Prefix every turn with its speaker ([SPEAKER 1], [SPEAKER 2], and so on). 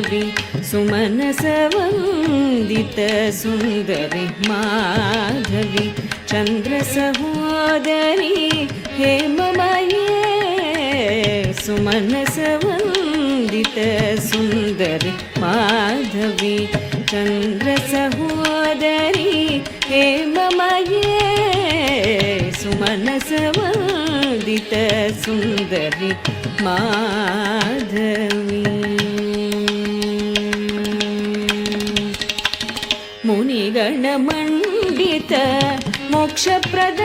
[SPEAKER 1] Madhavi सुमनसवन्दित Sundari Madhavi चन्द्रसहोदरी हेममये सुमनसवन्दित Sundari Madhavi चन्द्रसहोदरी हेममये सुमनसवन्दित Sundari Madhavi मुनिगणमण्डित मोक्षप्रद